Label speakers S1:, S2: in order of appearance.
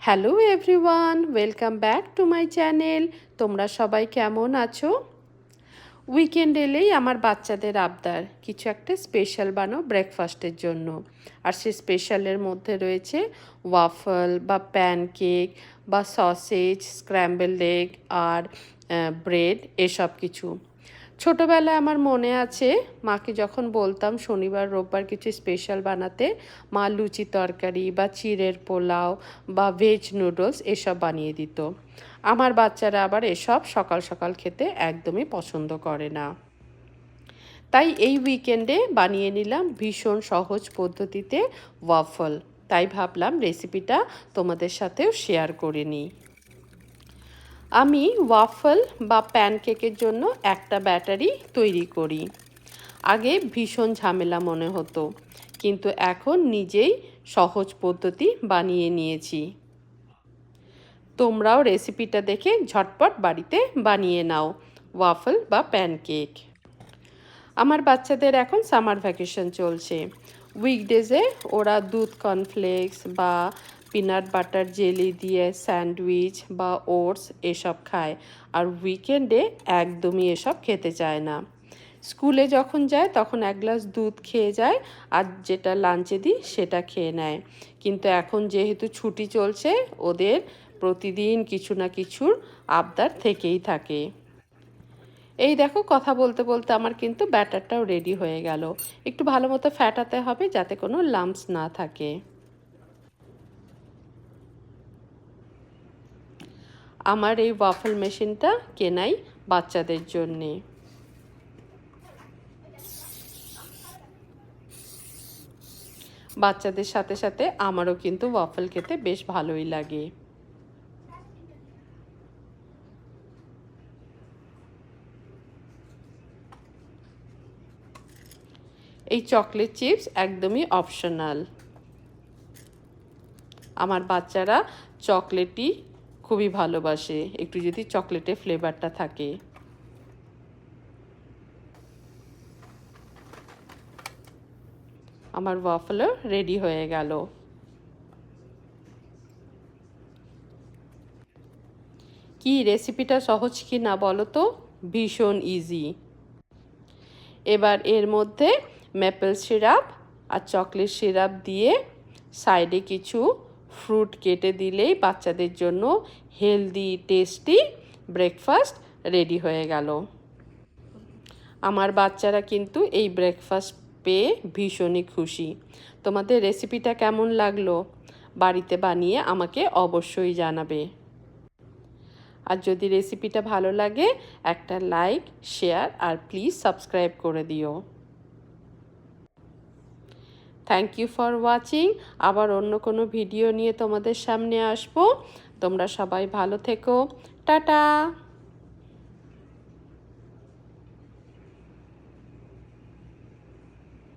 S1: Hello everyone, welcome back to my channel. তোমরা সবাই কেমন আছো? উইকেন্ড এলেই আমার বাচ্চাদের আবদার কিছু একটা স্পেশাল বানাও ব্রেকফাস্টের জন্য। আর সে স্পেশালের মধ্যে রয়েছে ওয়াফল বা প্যানকেক বা সসেজ, স্ক্র্যাম্বলড এগ আর ব্রেড, এসব কিছু। ছোটোবেলায় আমার মনে আছে মাকে যখন বলতাম শনিবার রোববার কিছু স্পেশাল বানাতে, মা লুচি তরকারি বা চিড়ের পোলাও বা ভেজ নুডলস এসব বানিয়ে দিত। আমার বাচ্চারা আবার এসব সকাল সকাল খেতে একদমই পছন্দ করে না। তাই এই উইকেন্ডে বানিয়ে নিলাম ভীষণ সহজ পদ্ধতিতে ওয়াফল। তাই ভাবলাম রেসিপিটা তোমাদের সাথেও শেয়ার করে নিই। আমি ওয়াফল বা প্যানকেকের জন্য একটা ব্যাটারি তৈরি করি। আগে ভীষণ ঝামেলা মনে হতো, কিন্তু এখন নিজেই সহজ পদ্ধতি বানিয়ে নিয়েছি। তোমরাও রেসিপিটা দেখে ঝটপট বাড়িতে বানিয়ে নাও ওয়াফল বা প্যানকেক। আমার বাচ্চাদের এখন সামার ভ্যাকেশন চলছে। উইকডেজে ওরা দুধ কর্নফ্লেক্স বা পিনাট বাটার জেলি দিয়ে স্যান্ডউইচ বা ওটস এসব খায়, আর উইকেন্ডে একদমই এসব খেতে চায় না। স্কুলে যখন যায় তখন এক গ্লাস দুধ খেয়ে যায়, আর যেটা লাঞ্চে দিই সেটা খেয়ে নেয়। কিন্তু এখন যেহেতু ছুটি চলছে, ওদের প্রতিদিন কিছু না কিছুর আবদার থেকেই থাকে। এই দেখো, কথা বলতে বলতে আমার কিন্তু ব্যাটারটাও রেডি হয়ে গেল। একটু ভালো মতো ফ্যাটাতে হবে যাতে কোনো লাম্পস না থাকে। আমার এই ওয়াফল মেশিনটা কেনাই বাচ্চাদের জন্যে। বাচ্চাদের সাথে সাথে আমারও কিন্তু ওয়াফল খেতে বেশ ভালোই লাগে। এই চকলেট চিপস একদমই অপশনাল। আমার বাচ্চারা চকলেটই খুবই ভালোবাসে, একটু যদি চকলেটের ফ্লেভারটা থাকে। আমার ওয়াফলও রেডি হয়ে গেল। কি রেসিপিটা সহজ কি না বলো তো? ভীষণ ইজি। এবার এর মধ্যে ম্যাপেল সিরাপ আর চকলেট সিরাপ দিয়ে সাইডে কিছু ফ্রুট কেটে দিলেই বাচ্চাদের জন্য হেলদি টেস্টি ব্রেকফাস্ট রেডি হয়ে গেল। আমার বাচ্চারা কিন্তু এই ব্রেকফাস্ট পেয়ে ভীষণই খুশি। তোমাদের রেসিপিটা কেমন লাগলো? বাড়িতে বানিয়ে আমাকে অবশ্যই জানাবে। আর যদি রেসিপিটা ভালো লাগে একটা লাইক, শেয়ার আর প্লিজ সাবস্ক্রাইব করে দিও। Thank you for watching. আবার অন্য কোনো ভিডিও নিয়ে তোমাদের সামনে আসবো। তোমরা সবাই ভালো থেকো। টাটা।